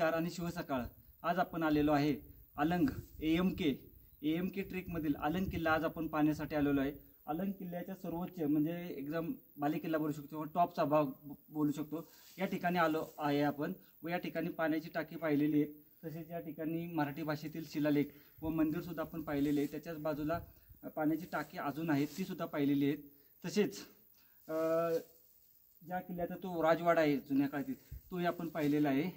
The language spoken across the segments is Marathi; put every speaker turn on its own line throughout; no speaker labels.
नमस्कार आणि शिवसकाळ। आज आपण आलेलो आहे अलंग एएमके ट्रेकमधील अलंग किल्ला आज आपण पाहण्यासाठी आलेलो आहे। अलंग किल्ल्याच्या सर्वोच्च म्हणजे एकदम बालेकिल्ला बोलू शकतो, टॉपचा भाग बोलू शकतो। या ठिकाणी आलो आहे आपण व या ठिकाणी पाण्याची टाकी पाहिलेली आहे। तसेच या ठिकाणी मराठी भाषेतील शिलालेख व मंदिर सुद्धा आपण पाहिलेले आहे। त्याच्याच बाजूला पाण्याची टाकी अजून आहे ती सुद्धा पाहिलेली आहे। तसेच ज्या किल्ल्याचा तो राजवाडा आहे जुन्या काळातील तोही आपण पाहिलेला आहे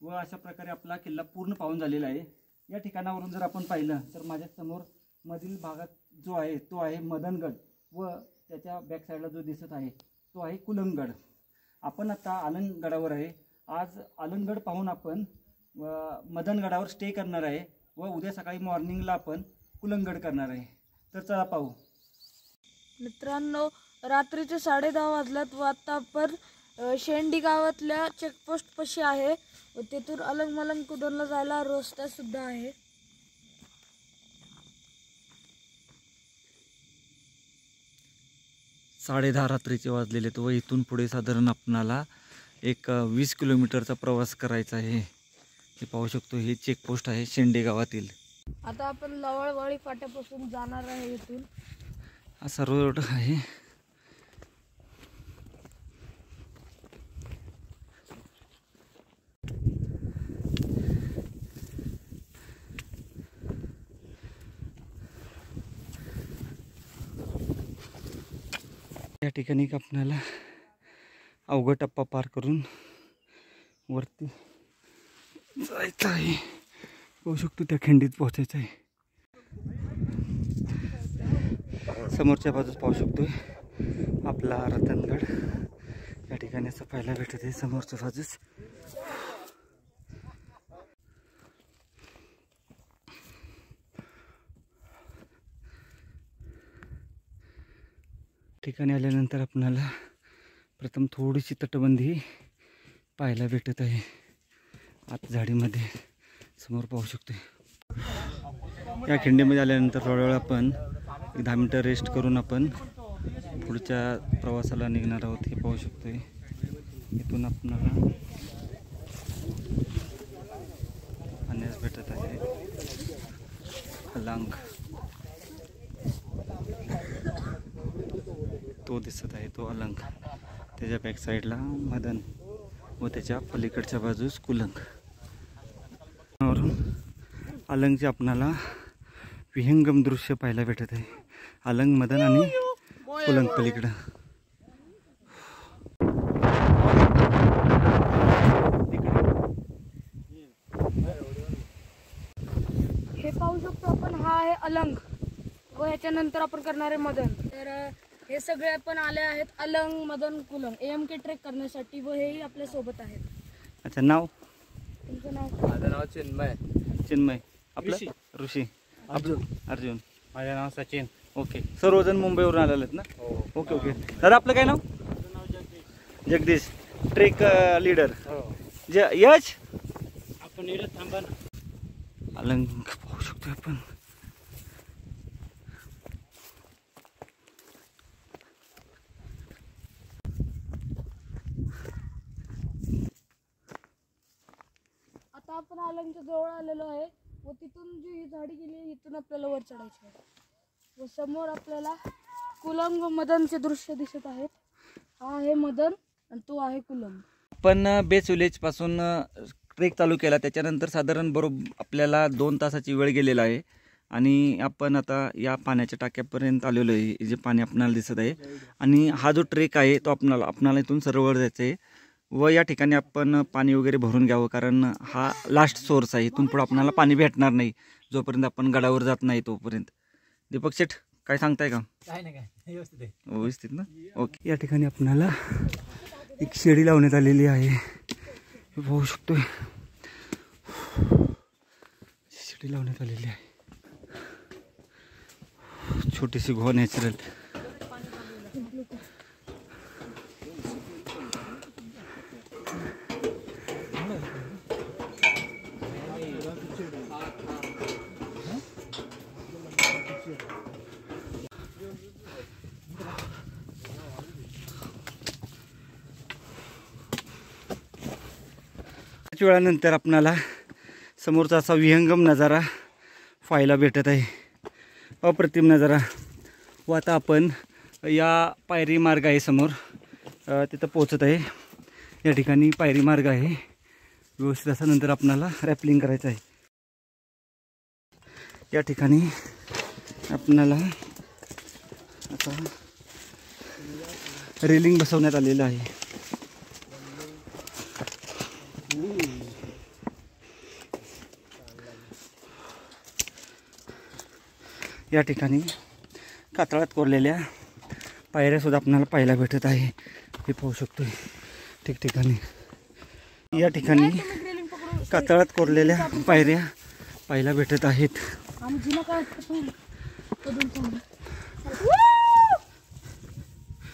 व अशा प्रकारे आपला किल्ला पूर्ण पाहून झालेला आहे। या ठिकाणावरून जर आपण पाहिलं तर माझ्या समोर मधील भागात जो आहे तो आहे मदनगड व त्याच्या बॅक साईडला जो दिसत आहे तो आहे कुलंगगड। आपण आता अलंगगडावर आहे। आज अलंगगड पाहून आपण मदनगडावर स्टे करणार आहे व उद्या सकाळी मॉर्निंगला आपण कुलंगगड करणार आहे। तर चला पाहू
मित्रांनो, रात्रीचे 10:30 वाजल्यात व आता आपण शेंडी गावातल्या चेकपोस्ट पाशी आहे व तेथून अलंग मलंग कुदनला जायला रस्ता सुद्धा आहे।
साडेदहा रात्रीचे वाजलेले व इथून पुढे साधारण आपणाला एक 20 किलोमीटरचा प्रवास करायचा आहे। हे पाहू शकतो, हे चेकपोस्ट आहे शेंडे गावातील।
आता आपण लवळवाडी फाट्यापासून जाणार आहे। इथून
हा सर्व रोड आहे। या ठिकाणी आपल्याला अवघड टप्पा पार करून वरती जायचं आहे। पाहू शकतो त्या खिंडीत पोहोचायचं आहे। समोरच्या बाजूस पाहू शकतोय आपला रतनगड। या ठिकाणी असं पाहायला भेटत आहे समोरच्या बाजूस। ठिकाणी आल्यानंतर आपल्याला प्रथम थोडीशी तटबंदी पाहायला भेटत आहे आत झाडीमध्ये समोर पाहू शकतोय। या खिंडीमध्ये आल्यानंतर थोड्या वेळ आपण 10 मिनिटं रेस्ट करून आपण पुढच्या प्रवासाला निघणार आहोत। हे पाहू शकतोय इथून आपल्याला पाण्यास भेटत आहे अलंग, तो दिसत आहे तो अलंग। त्याच्या बॅक साईडला मदन व त्याच्या पलीकडच्या बाजूस कुलंग। वरून अलंगचे आपणाला विहंगम दृश्य पाहायला भेटत आहे। अलंग, मदन आणि कुलंग पलीकडं।
हे पाहू शकतो आपण, हा आहे अलंग व ह्याच्यानंतर आपण करणार आहे मदन। तर हे सगळे आपण आले आहेत अलंग, मदन, कुलंग एएमके ट्रेक करण्यासाठी व हेही आपल्या सोबत आहेत।
अच्छा, नाव?
तुमचं नाव?
माझं नाव चिन्मय।
आपलं ऋषी? अर्जुन।
माझं नाव सचिन।
ओके, सर्वजण मुंबईवरून आलेले आहेत ना?
हो।
Okay okay. दादा आपलं काय नाव? Jagdish, trek leader. यश,
आपण इकडे थांबा ना।
अलंग पाहू शकतो आपण।
आता आपण अलंगच्या जवळ आलेलो आहे व तिथून जी ही झाडी गेली इथून आपल्याला वर चढायचे आहे व समोर आपल्याला कुलंग व मदनचे दृश्य दिसत आहेत। हा आहे मदन आणि तो आहे कुलंग।
आपण बेस विलेज पासून ट्रेक चालू केला, त्याच्यानंतर साधारण बरोबर आपल्याला 2 तासाची वेळ गेलेला आहे आणि आपण आता या पाण्याच्या टाक्यापर्यंत आलेलो आहे। जे पाणी आपल्याला दिसत आहे आणि हा जो ट्रेक आहे तो आपणाला इथून सरळ जायचं आहे व या ठिकाणी आपण पाणी वगैरे भरून घ्यावं, कारण हा लास्ट सोर्स आहे। इथून पुढे आपल्याला पाणी भेटणार नाही जोपर्यंत आपण गडावर जात नाही तोपर्यंत। दीपक शेठ, काय सांगताय का?
काय नाही, काय व्यवस्थित आहे।
व्यवस्थित ना? ओके। या ठिकाणी आपल्याला एक शेडी लावण्यात आलेली आहे, हे पाहू शकतोय। शेडी लावण्यात आलेली आहे, छोटीशी गुहा नॅचरल। वेळानंतर आपणाला समोरचा असा विहंगम नजारा पाहायला भेटत आहे, अप्रतिम नजारा. व आता आपण या पायरी मार्ग आहे समोर, तिथं पोचत आहे. या ठिकाणी पायरी मार्ग आहे व्यवस्थित असा. नंतर आपणाला रॅपलिंग करायचं आहे. या ठिकाणी आपणाला आता रेलिंग बसवण्यात आलेलं आहे. या ठिकाणी कातळात कोरलेल्या पायऱ्यासुद्धा आपल्याला पाहायला भेटत आहे. हे पाहू शकतो ठिकठिकाणी. या ठिकाणी कातळात कोरलेल्या पायऱ्या पाहायला भेटत आहेत.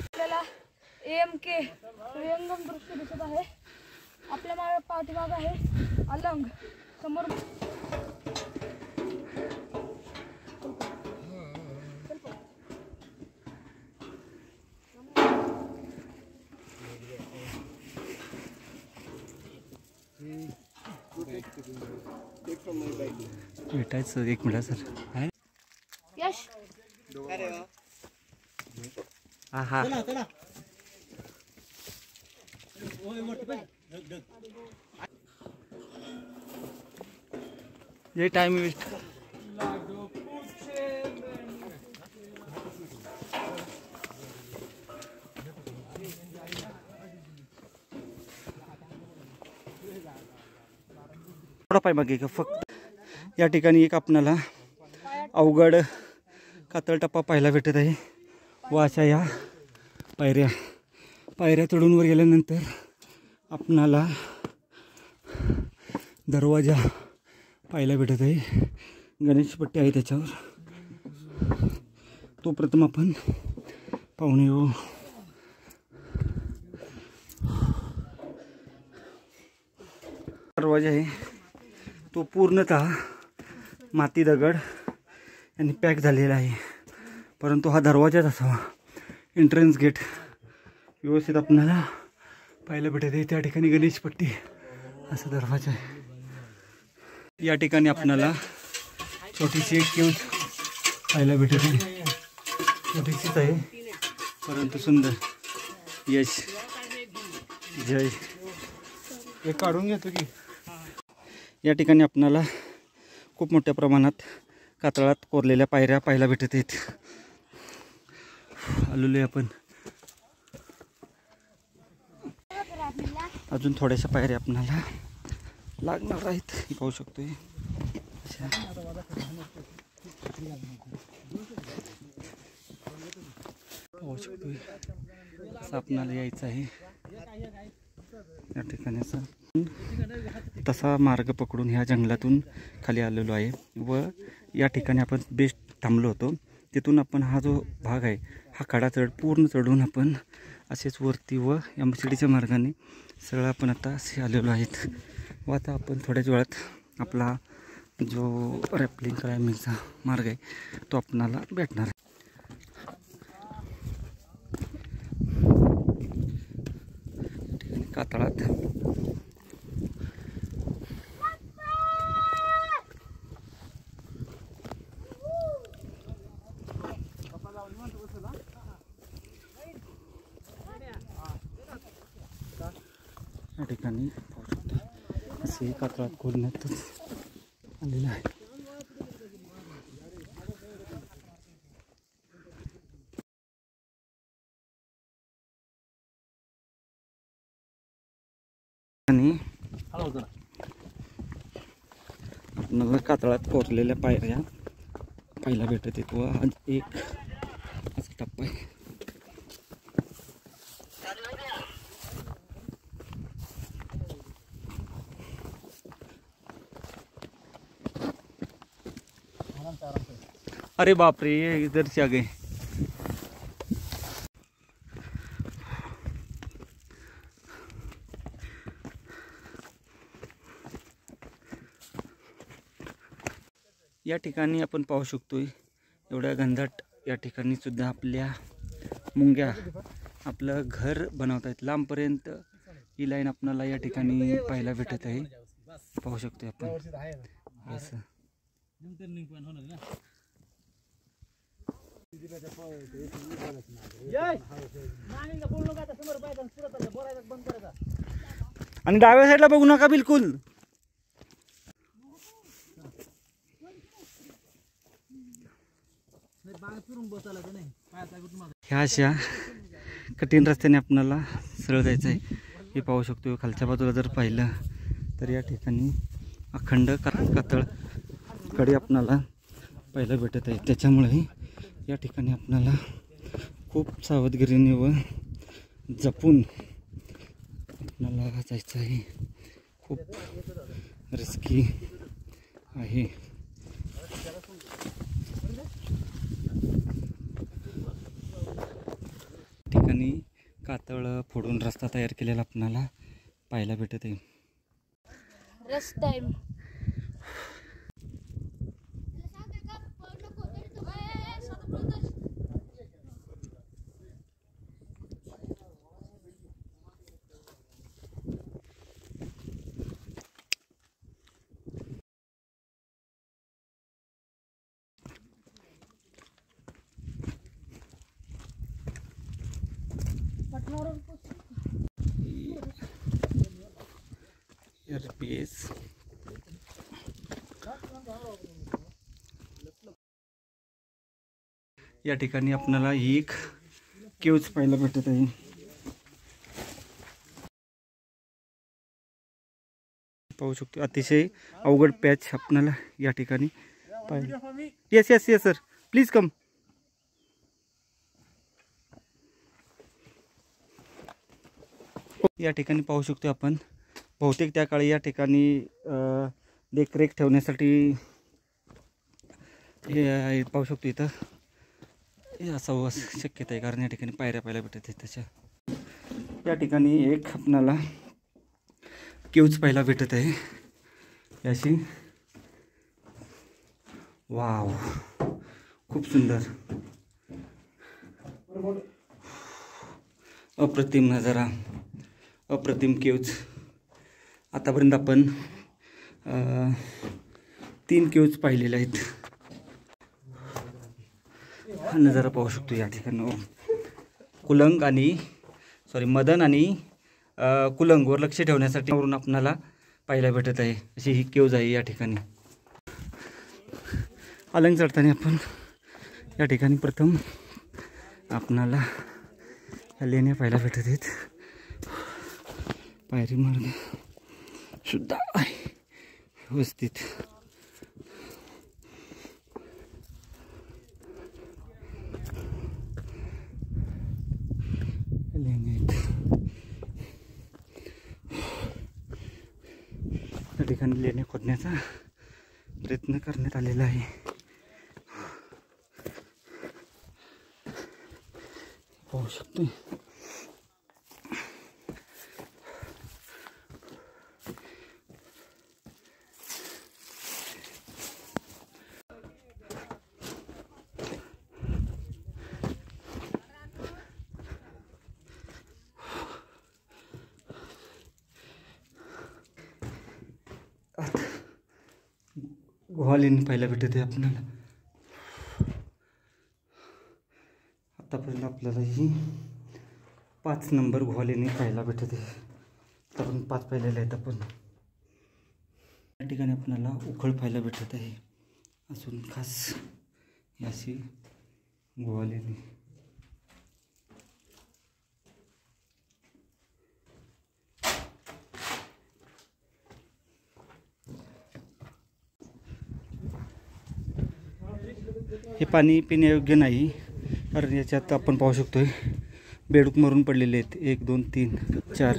आपल्याला AMK विहंगम दृश्य दिसत आहे. आपल्या मागे पाठीमाग आहे अलंग. समोर
भेटायचं 1 मिनिट सर.
यश
हा हा जे टाइम वेस्ट. थोडा पाय मागे का फक्त. या ठिकाणी एक आपणाला अवघड कातळ टप्पा पाहायला भेटत आहे. व अशा या पायऱ्या चढून वर गेल्यानंतर आपणाला दरवाजा पाहायला भेटत आहे. गणेशपट्टी आहे त्याच्यावर. तो प्रथम आपण पाहून येऊ. दरवाजा आहे तो पूर्णतः माती दगड यांनी पॅक झालेला आहे. परंतु हा दरवाजाच असावा. एंट्रन्स गेट व्यवस्थित आपल्याला पाहायला भेटत आहे. त्या ठिकाणी गणेशपट्टी असा दरवाजा आहे. या ठिकाणी आपल्याला छोटीशी एक केव्ह पाहायला भेटत आहे. छोटीशीच आहे परंतु सुंदर. यश जय
हे काढून घेतो की.
या ठिकाणी आपल्याला खूप मोठ्या प्रमाणात कातळात कोरलेल्या पायऱ्या पाहायला भेटत आहेत. आलेलो आपण. अजून थोड्याशा पायऱ्या आपल्याला लागणार आहेत. हे पाहू शकतोय. पाहू शकतोय असं आपल्याला यायचं आहे. या ठिकाणी असं तसा मार्ग पकडून ह्या जंगलातून खाली आलेलो आहे. व या ठिकाणी आपण बेस्ट थांबलो होतो. तिथून आपण हा जो भाग आहे हा कडा पूर्ण चढून आपण असेच वरती व एमसीडीच्या मार्गाने सगळं आपण आता असे आलेलो आहेत. व आता आपण थोड्याच वेळात आपला जो रॅपलिंग क्लाइम्बिंगचा मार्ग आहे तो आपणाला भेटणार आहे. ठिकाणी कातळात या ठिकाणी पाहू शकता असे कातळात खोदण्यातच आलेलं आहे. आणि आपल्याला कातळात कोरलेल्या पायऱ्या पाहायला भेटत आहेत. व आज एक असा टप्पा आहे. अरे बाप रे, ये इधर से आ गए. या ठिकाणी आपण पाहू शकतोय एवढ्या घनदाट या ठिकाणी सुद्धा आपल्या मुंग्या आपलं घर बनवत आहेत. लांबपर्यंत ही लाईन आपल्याला या ठिकाणी पाहायला भेटत आहे. पाहू शकतो आपण असं. आणि डाव्या साईडला बघू नका बिलकुल. ह्या अशा कठीण रस्त्याने आपल्याला सरळ जायचं आहे. हे पाहू शकतो. खालच्या बाजूला जर पाहिलं तर या ठिकाणी अखंड कातळ कडे आपणाला पाहायला भेटत आहे. त्याच्यामुळे या ठिकाणी आपल्याला खूप सावधगिरीने व जपून आपल्याला जायचं आहे. खूप रिस्की आहे. ठिकाणी कातळ फोडून रस्ता तयार केलेला आपल्याला पाहायला भेटत आहे.
Rest time.
RPS या ठिकाणी आपल्याला एक केव्ज पाहायला भेटत आहे. पाहू शकतो अतिशय अवघड पॅच आपल्याला या ठिकाणी पाहिजे. Yes yes yes sir please come. या ठिकाणी पाहू शकतो आपण बहुतेक त्या काळी या ठिकाणी देखरेख ठेवण्यासाठी हे पाहू शकतो. इथं हे असावं शक्यता आहे कारण या ठिकाणी पायऱ्या पाहायला भेटत आहेत. त्याच्या या ठिकाणी एक आपणाला केव्ज पाहायला भेटत आहे. याशी वाव खूप सुंदर अप्रतिम नजारा, अप्रतिम केव्ज. आतापर्यंत आपण 3 केव्ज पाहिलेले आहेत. हा नजारा पाहू शकतो या ठिकाणी. कुलंग आणि मदन आणि कुलंगवर लक्ष ठेवण्यासाठी वरून आपणाला पाहायला भेटत आहे. अशी ही केव्ज आहे या ठिकाणी. अलंग चढताना आपण या ठिकाणी प्रथम आपणाला लेण्या पाहायला भेटत आहेत. पायरी मार्ग सुद्धा आहे व्यवस्थित. लेण्या आहेत या ठिकाणी. लेण्या खोदण्याचा प्रयत्न करण्यात आलेला आहे. पाहू शकतो. गुहालेणी पाहायला भेटते आपल्याला. आतापर्यंत आपल्याला ही 5 नंबर गुहालेणी पाहायला भेटते. आतापर्यंत 5 पाहिलेले आहेत आपण. या ठिकाणी आपल्याला उखळ पाहायला भेटत आहे. असून खास अशी गुहालेणी. हे पाणी पिण्यायोग्य नाही कारण याच्यात आपण पाहू शकतोय बेडूक मरून पडलेले आहेत. 1 2 3 4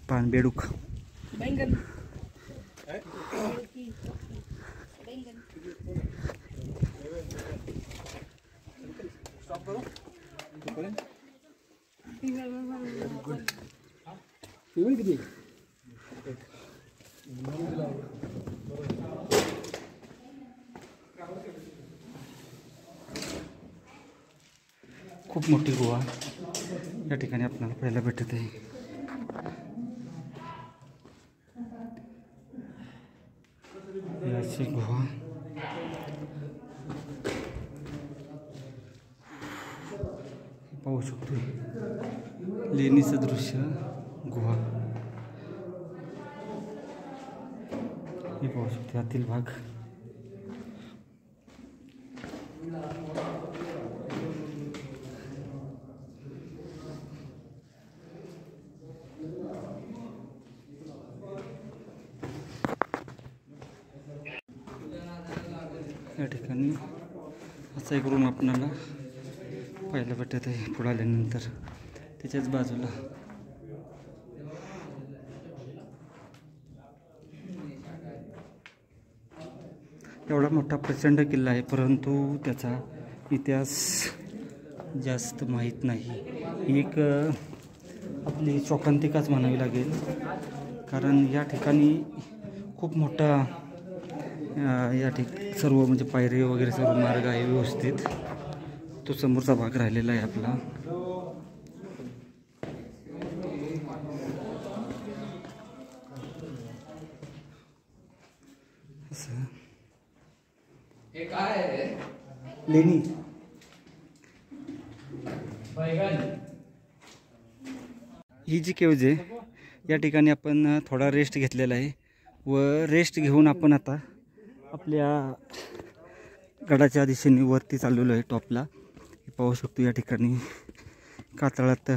पान बेडूक. खूप मोठी गुहा. या ठिकाणी आपल्याला पाहायला भेटत आहे. याची गुहा पाहू शकतो. लेणीचं दृश्य गुहा हे पाहू शकतो. आतील भाग या ठिकाणी असा एक रूम आपल्याला पाहायला भेटत आहे. पुढे आल्यानंतर त्याच्याच बाजूला एवढा मोठा प्रचंड किल्ला आहे, परंतु त्याचा इतिहास जास्त माहीत नाही. एक आपली शोकांतिकाच म्हणावी लागेल, कारण या ठिकाणी खूप मोठा या सर्व म्हणजे पायरी वगैरे सर्व मार्ग आहे व्यवस्थित. तो समोरचा भाग राहिलेला आहे आपला. असं लेणी ही जी केव्ज आहे या ठिकाणी आपण थोडा रेस्ट घेतलेला आहे व रेस्ट घेऊन आपण आता आपल्या गडाच्या दिशेने वरती चाललेलो आहे टॉपला. हे पाहू शकतो. या ठिकाणी कातळात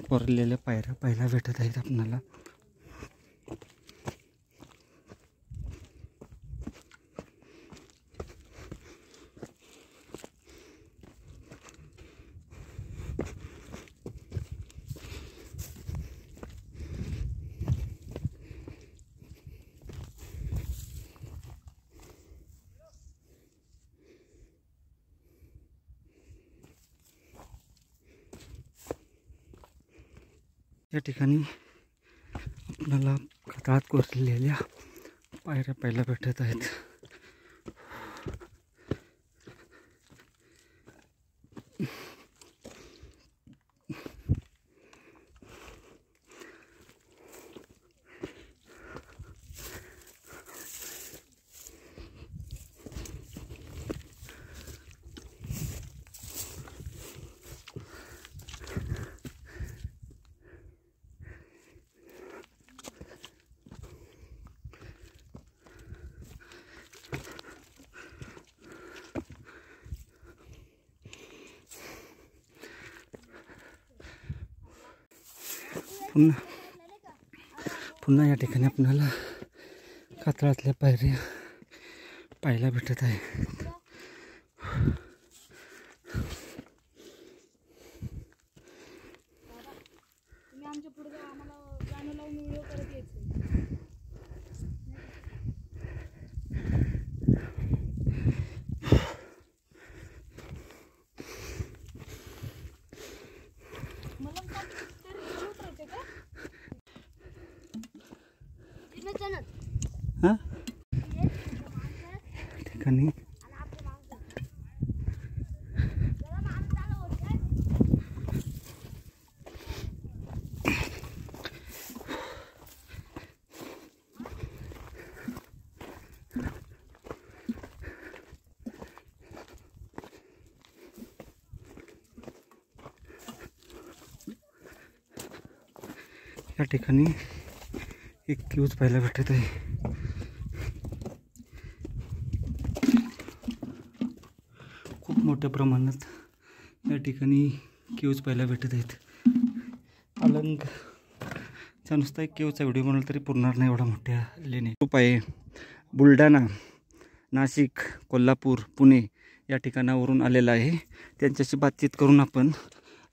कोरलेल्या पायऱ्या पाहायला भेटत आहेत आपल्याला. या ठिकाणी आपल्याला कातळात कोरलेल्या पायऱ्या पाहायला भेटत आहेत. पुन्हा या ठिकाणी आपल्याला कातळातल्या पायऱ्या पाहायला भेटत आहे.
तुम्ही आमच्या पुढे जाऊ, आम्हाला गाणं लावून व्हिडिओ करत यायचं.
हां ठिकाणी या ठिकाणी एक क्यूज पाहायला भेटत आहे. खूप मोठ्या प्रमाणात या ठिकाणी क्यूज पाहायला भेटत आहेत. अलंगचा नुसता एक केवचा व्हिडिओ बनवला तरी पुरणार नाही एवढा मोठ्या लेणी. खूप आहे. बुलढाणा, नाशिक, कोल्हापूर, पुणे या ठिकाणावरून आलेला आहे. त्यांच्याशी बातचीत करून आपण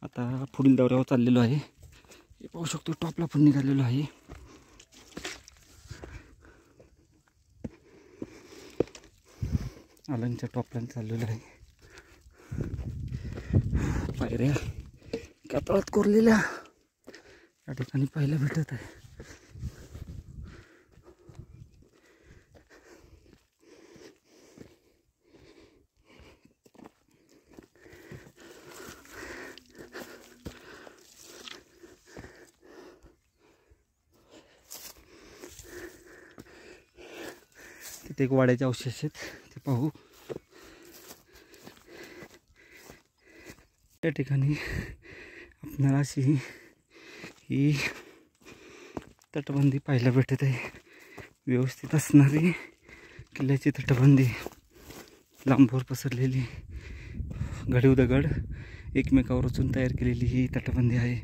आता पुढील दौऱ्यावर चाललेलो आहे. हे पाहू शकतो. टॉपला पण निघालेलो आहे. अलंगच्या टॉपला चाललेलो आहे. पायऱ्या कातळात कोरलेल्या या ठिकाणी पाहायला भेटत आहे. इथे एक वाड्याचे अवशेष आहेत ते पाहू. त्या ठिकाणी आपल्याला अशी ही तटबंदी पाहायला भेटत आहे. व्यवस्थित असणारी किल्ल्याची तटबंदी, लांबवर पसरलेली घडीव दगड एकमेकावर रचून तयार केलेली ही तटबंदी आहे.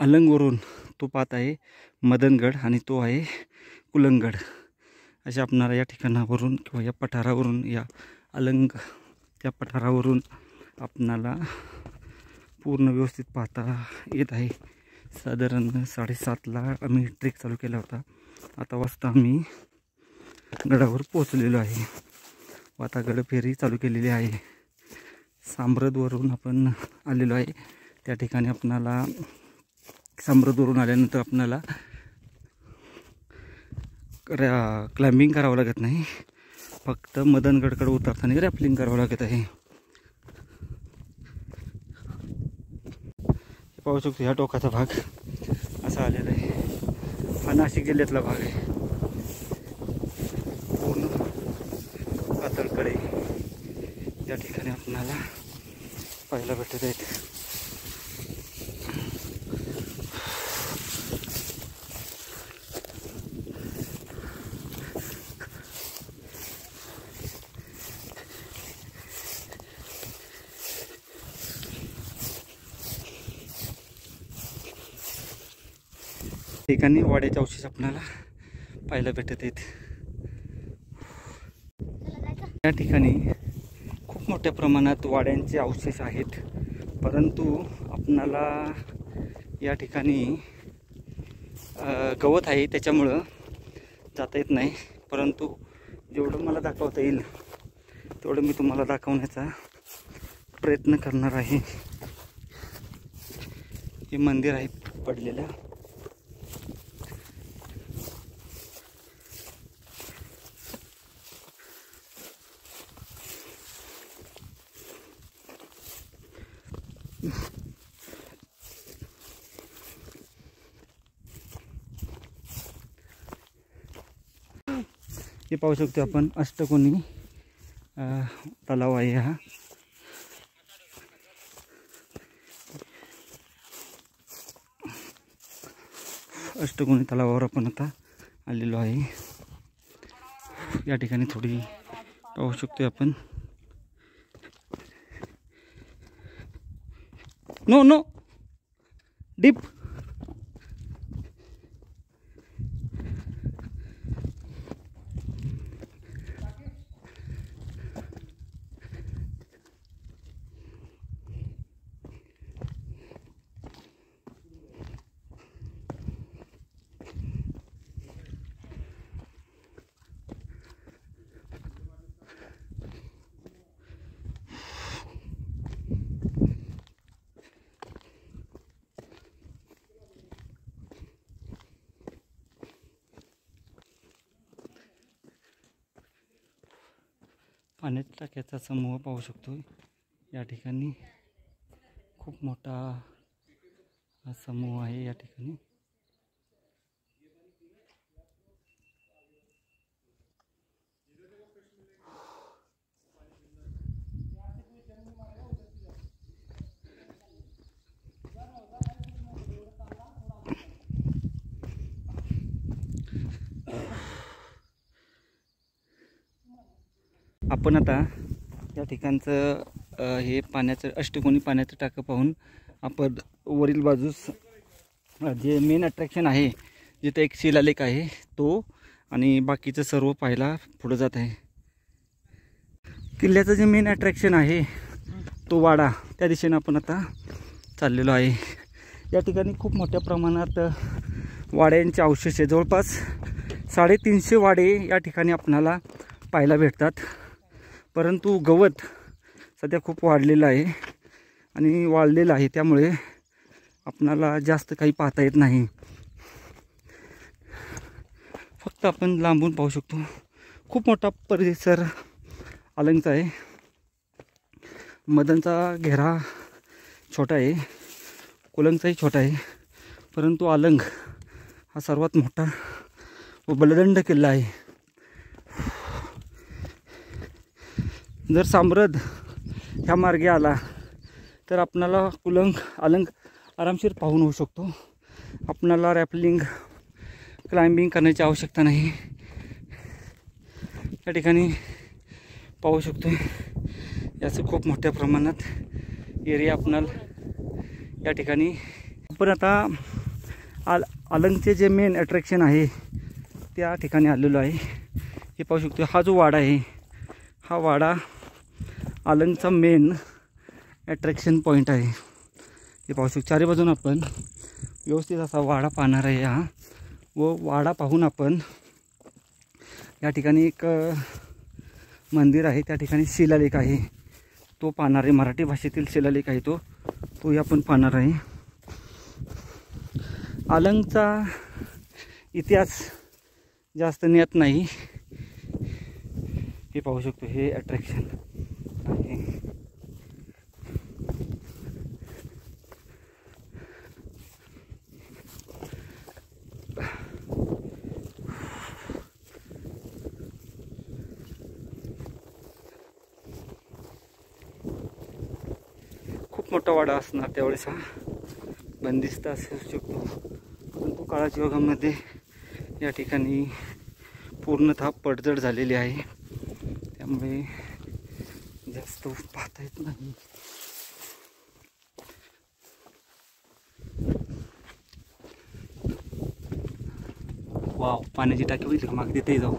अलंगवरून तो पाहत आहे मदनगड आणि तो आहे कुलंगड. अशा आपणाला या ठिकाणावरून किंवा या पठारावरून, या अलंग त्या पठारावरून आपणाला पूर्ण व्यवस्थित पाहता येत आहे. साधारण 7:30ला आम्ही ट्रेक चालू केला होता. आता वाजता आम्ही गडावर पोहोचलेलो आहे व आता गडफेरी चालू केलेली आहे. सांब्रदवरून आपण आलेलो आहे. त्या ठिकाणी आपणाला सांब्रदवरून आल्यानंतर आपणाला क्लाइम्बिंग करावं लागत नाही, फक्त मदनगडकडे उतरताना रॅपलिंग करावं लागत आहे. पाहू शकतो ह्या टोकाचा भाग असा आलेला आहे. हा नाशिक जिल्ह्यातला भाग आहे. पूर्ण पातळकडे या ठिकाणी आपल्याला पाहायला भेटत आहेत. ठिकाणी वाड्याचे अवशेष आपल्याला पाहायला भेटत आहेत. या ठिकाणी खूप मोठ्या प्रमाणात वाड्यांचे अवशेष आहेत, परंतु आपणाला या ठिकाणी गवत आहे त्याच्यामुळं जाता येत नाही. परंतु जेवढं मला दाखवता येईल तेवढं मी तुम्हाला दाखवण्याचा प्रयत्न करणार आहे. हे मंदिर आहे पडलेलं. हे पाहू शकतो आपण अष्टकोनी तलाव आहे हा. अष्टकोनी तलावावर आपण आता आलेलो आहे. या ठिकाणी थोडी पाहू शकतो आपण. No no deep. पाण्याच्या टाक्याचा समूह पाहू शकतो. या ठिकाणी खूप मोठा समूह आहे. या ठिकाणी आपण आता या ठिकाणचं हे पाण्याचं अष्टकोनी पाण्याचं टाकं पाहून आपण वरील बाजूस जे मेन अट्रॅक्शन आहे, जिथे एक शिलालेख आहे तो, आणि बाकीचं सर्व पाहायला पुढे जात आहे. किल्ल्याचं जे मेन अट्रॅक्शन आहे तो वाडा, त्या दिशेने आपण आता चाललेलो आहे. या ठिकाणी खूप मोठ्या प्रमाणात वाड्यांचे अवशेष आहे. जवळपास 350 वाडे या ठिकाणी आपणाला पाहायला भेटतात. परंतु गवत सध्या खूप वाढलेलं आहे आणि वाळलेलं आहे, त्यामुळे आपणाला जास्त काही पाहता येत नाही. फक्त आपण लांबून पाहू शकतो. खूप मोठा परिसर अलंगचा आहे. मदनचा घेरा छोटा आहे, कुलंगचाही छोटा आहे, परंतु अलंग हा सर्वात मोठा व बलदंड किल्ला आहे. जर साम्रद ह्या मार्गे आला तर आपणाला कुलंग अलंग आरामशीर पाहून होऊ शकतो. आपणाला रॅपलिंग क्लाइम्बिंग करण्याची आवश्यकता नाही. या ठिकाणी पाहू शकतो याचं खूप मोठ्या प्रमाणात एरिया आपणाला या ठिकाणी. आपण आता अलंगचे जे मेन अट्रॅक्शन आहे त्या ठिकाणी आलेलो आहे. हे पाहू शकतो हा जो वाडा आहे हा वाडा अलंगचा मेन अट्रॅक्शन पॉईंट आहे. हे पाहू शकतो चारी बाजून आपण व्यवस्थित असा वाडा पाहणार आहे हा. व वाडा पाहून आपण या ठिकाणी एक मंदिर आहे, त्या ठिकाणी शिलालेख आहे तो पाहणार आहे. मराठी भाषेतील शिलालेख आहे तोही आपण पाहणार आहे. अलंगचा इतिहास जास्त ज्ञात नाही. हे पाहू शकतो हे अट्रॅक्शन आहे. खूप मोठा वाडा असणार त्यावेळेस, हा बंदिस्त असू शकतो. परंतु काळाच्या योगामध्ये या ठिकाणी पूर्णतः पडझड झालेली आहे, त्यामुळे जास्त पाहता येत नाही. वाव, पाण्याची टाकी होईल का माग तिथे जाऊ.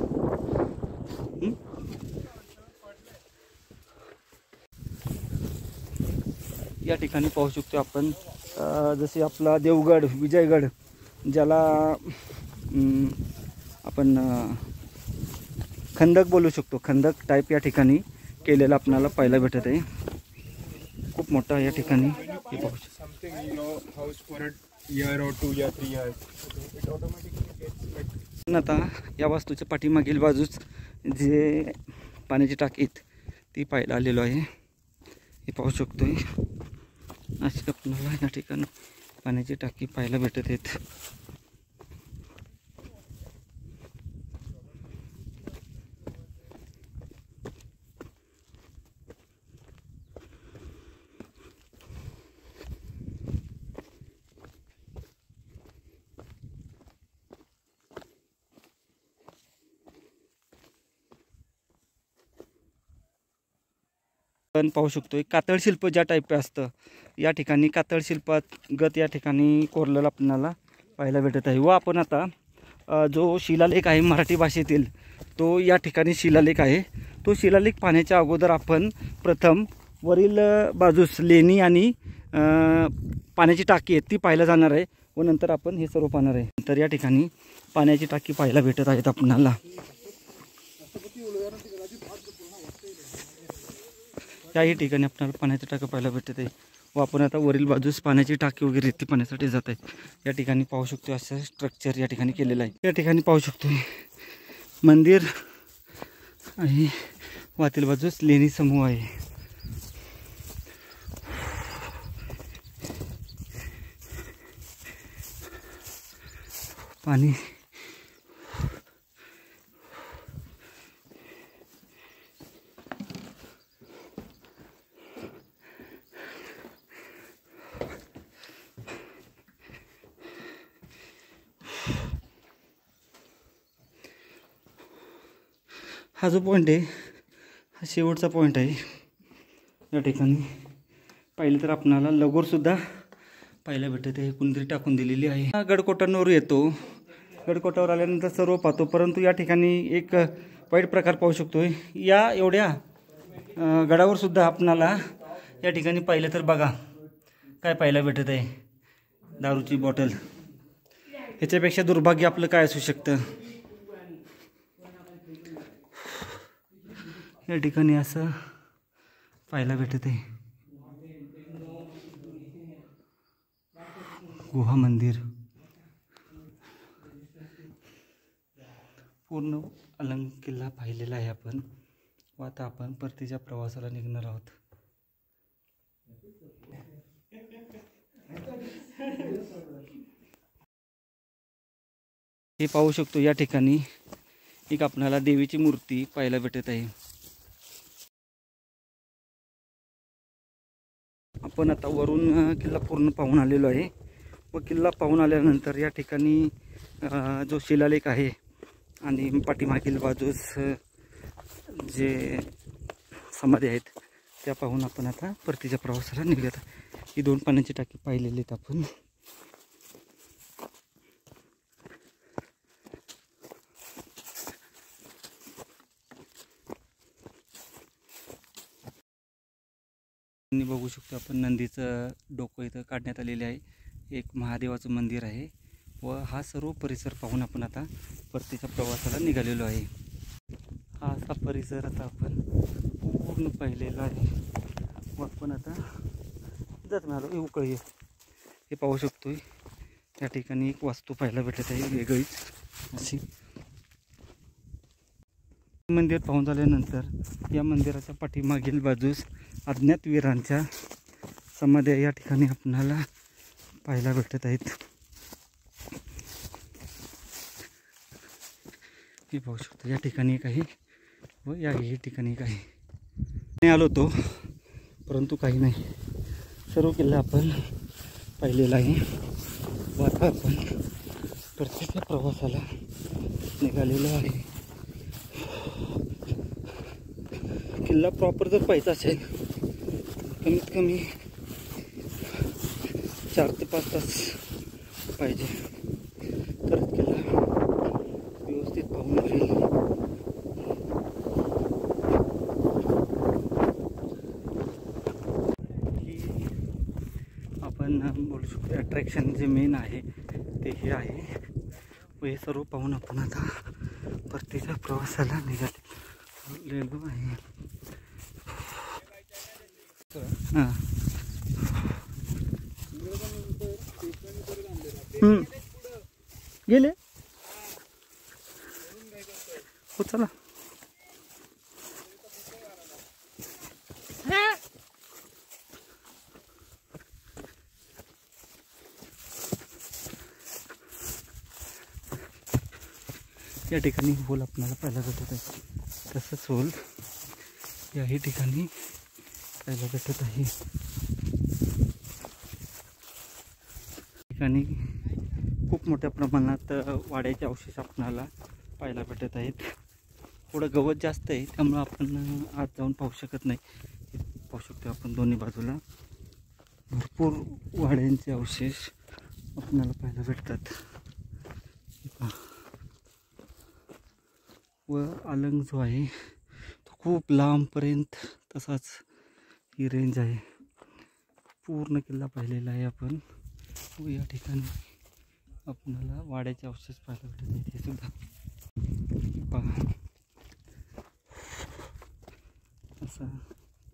या ठिकाणी पाहू शकतो आपण जसे आपला देवगड विजयगड ज्याला आपण खंदक बोलू शकतो, खंदक टाईप या ठिकाणी केलेलं आपल्याला पाहायला भेटत आहे. खूप मोठा या ठिकाणी हे पाहू शकतो. आता या वास्तूच्या पाठीमागील बाजूस जे पाण्याची टाकीत ती पाहायला आलेलो आहे. हे पाहू शकतोय अशी आपल्याला या ठिकाणी पाण्याची टाकी पाहायला भेटत आहेत. आपण पाहू शकतो कातळ शिल्प ज्या टाईप असतं या ठिकाणी कातळ शिल्पात गत या ठिकाणी कोरलेलं आपल्याला पाहायला भेटत आहे. व आपण आता जो शिलालेख आहे मराठी भाषेतील तो या ठिकाणी शिलालेख आहे. तो शिलालेख पाहण्याच्या अगोदर आपण प्रथम वरील बाजूस लेणी आणि पाण्याची टाकी आहे ती पाहायला जाणार आहे व नंतर आपण हे सर्व पाहणार आहे. तर या ठिकाणी पाण्याची टाकी पाहायला भेटत आहेत आपल्याला. याही ठिकाणी आपल्याला पाण्याची टाकी पाहायला भेटत आहे व आपण आता वरील बाजूस पाण्याची टाकी वगैरे ती पाण्यासाठी जात आहे. या ठिकाणी पाहू शकतो असं स्ट्रक्चर या ठिकाणी केलेलं आहे. या ठिकाणी पाहू शकतो मंदिर आहे, वातील बाजूस लेणी समूह आहे. पाणी हा जो पॉईंट आहे हा शेवटचा पॉईंट आहे. या ठिकाणी पाहिलं तर आपणाला लगोरसुद्धा पाहायला भेटत आहे, कुंदरी टाकून दिलेली आहे. हा गडकोटांवर येतो, गडकोटावर आल्यानंतर सर्व पाहतो, परंतु या ठिकाणी एक वाईट प्रकार पाहू शकतो. या एवढ्या गडावर सुद्धा आपणाला या ठिकाणी पाहिलं तर बघा काय पाहायला भेटत आहे, दारूची बॉटल. ह्याच्यापेक्षा दुर्भाग्य आपलं काय असू शकतं. या ठिकाणी असं पाहायला भेटत आहे. गुहा मंदिर पूर्ण अलंग किल्ला पाहिलेला आहे आपण. व आता आपण परतीच्या प्रवासाला निघणार आहोत. हे पाहू शकतो या ठिकाणी एक आपल्याला देवीची मूर्ती पाहायला भेटत आहे. आपण आता वरून किल्ला पूर्ण पाहून आलेलो आहे व किल्ला पाहून आल्यानंतर या ठिकाणी जो शिलालेख आहे आणि पाठीमागील बाजूस जे समाधी आहेत त्या पाहून आपण आता परतीच्या प्रवासाला निघत. ही 2 पाण्याची टाकी पाहिलेली आहेत आपण. बघू शकतो आपण नंदीचं डोकं इथं काढण्यात आलेले आहे. एक महादेवाचं मंदिर आहे व हा सर्व परिसर पाहून आपण आता परतीच्या प्रवासाला निघालेलो आहे. हा असा परिसर आता आपण पूर्ण पाहिलेला आहे व आपण आता जात मिळालो. उकळी हे पाहू शकतोय. या ठिकाणी एक वास्तू पाहायला भेटत आहे वेगळीच अशी. मंदिर पाहून झाल्यानंतर या मंदिराच्या पाठीमागील बाजूस अज्ञात वीरांच्या समाध्या या ठिकाणी आपणाला पाहायला भेटत आहेत. हे पाहू शकतो या ठिकाणी काही व याही ठिकाणी काही. नाही आलो होतो परंतु काही नाही, सर्व किल्ला आपण पाहिलेला आहे व आता आपण परतीच्या प्रवासाला निघालेलो आहे. किल्ला प्रॉपर जर पाहायचा असेल कमीत कमी 4 ते 5 तास पाहिजे तर किल्ला व्यवस्थित पाहून होईल. आपण बोलू शकतो अट्रॅक्शन जे मेन आहे ते हे आहे व हे सर्व पाहून आपण आता परतीच्या प्रवासाला निघालेलो आहे. हां गेले हो चला. या ठिकाणी होल आपल्याला पाहायला भेटत आहे. तसंच होल याही ठिकाणी पाहायला भेटत आहे. ठिकाणी खूप मोठ्या प्रमाणात वाड्याचे अवशेष आपल्याला पाहायला भेटत आहेत. थोडं गवत जास्त आहे त्यामुळं आपण आत जाऊन पाहू शकत नाही. पाहू शकतो आपण दोन्ही बाजूला भरपूर वाड्यांचे अवशेष आपल्याला पाहायला भेटतात. व अलंग जो आहे तो खूप लांबपर्यंत तसाच ही रेंज आहे. पूर्ण किल्ला पाहिलेला आहे आपण व या ठिकाणी आपल्याला वाड्याचे अवशेष पाहायला भेटत आहेत. हे सुद्धा पहा असं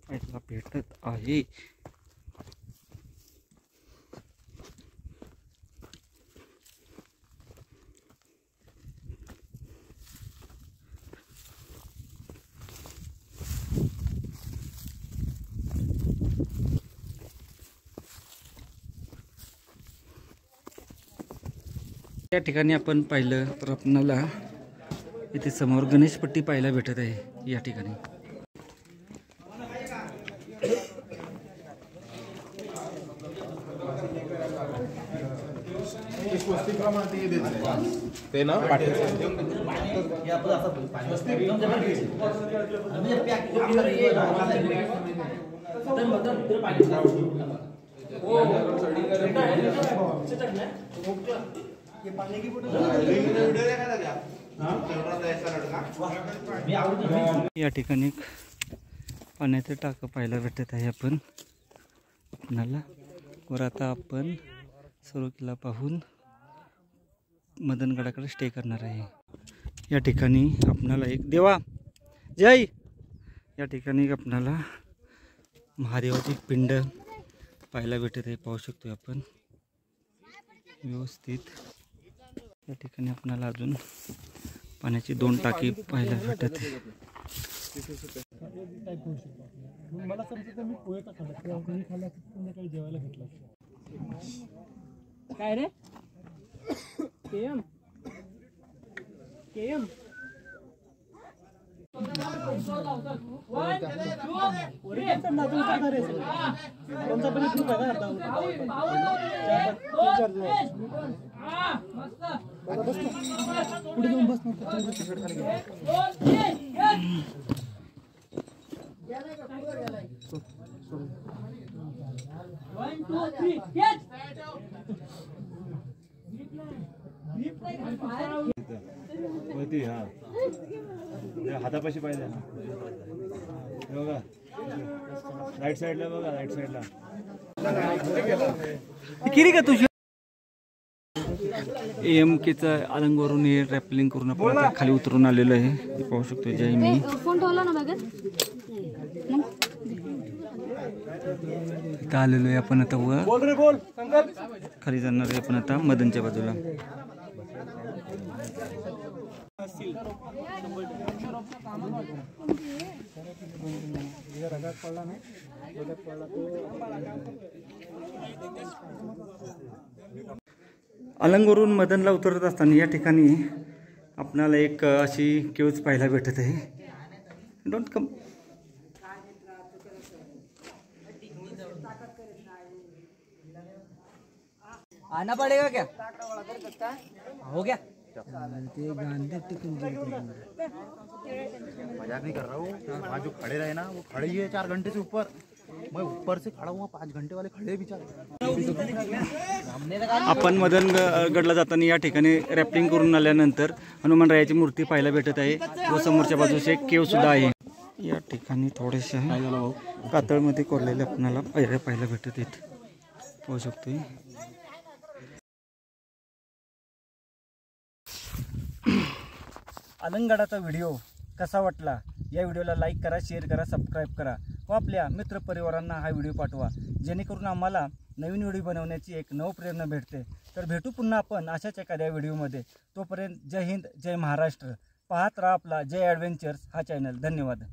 पाहायला भेटत आहे. या ठिकाणी आपण पाहिलं तर आपणाला इथे समोर गणेशपट्टी पाहायला भेटत आहे. या ठिकाणी
ते ना
या ठिकाणी पाण्याचं टाकं पाहायला भेटत आहे आपण आपणाला. वर आता आपण सर्व किल्ला पाहून मदनगडाकडे स्टे करणार आहे. या ठिकाणी आपणाला एक देवा जय या ठिकाणी आपणाला महादेवाची एक पिंड पाहायला भेटत आहे. पाहू शकतो आपण व्यवस्थित. या ठिकाणी आपल्याला अजून पाण्याची 2 टाकी पाहायला भेटत आहे.
मला समजत मी पोहे का खाल्ला खाल्ला काही जेवायला भेटला काय रे केएम
हातापाशी पाहिजे बघा, राईट साईडला बघा, राईट साईडला
किरी का तुझी AMKचं अलंगवरून हे रॅपलिंग करून आपण आता खाली उतरून आलेलो आहे. हे पाहू शकतो जय मी
फोन ठेवला ना बघत
इथं आलेलो आहे आपण आता वर खाली जाणार आहे आपण आता मदनच्या बाजूला. अलंगवरून मदनला उतरत असताना या ठिकाणी आपणाला एक अशी केव्ज पाहायला भेटत आहे. Don't come. आना पड़ेगा क्या? हो गया.
मजाक नहीं कर रहा हूँ। वहाँ जो खड़े रहे ना वो खड़े ही है 4 घंटे से ऊपर। मैं ऊपर से खड़ा हुआ 5 घंटे वाले खड़े बेचारे।
आपण मदन गडला जाताना या ठिकाणी रॅपलिंग करून आल्यानंतर हनुमानरायाची मूर्ती पाहायला भेटत आहे व समोरच्या बाजूस एक केव सुद्धा आहे. या ठिकाणी थोडेसे कातळमध्ये कोरलेले आपल्याला पायऱ्या पाहायला भेटत आहेत. पाहू शकतोय. अलंगगडाचा व्हिडिओ कसा वाटला? या व्हिडिओला लाईक करा, शेअर करा, सबस्क्राईब करा व आपल्या मित्रपरिवारांना हा व्हिडिओ पाठवा, जेणेकरून आम्हाला नवीन व्हिडिओ बनवण्याची एक प्रेरणा भेटते. तर भेटू पुन्हा आपण अशाच एखाद्या व्हिडिओमध्ये. तोपर्यंत जय हिंद, जय महाराष्ट्र. पाहत राहा आपला जय ॲडव्हेंचर्स हा चॅनल. धन्यवाद.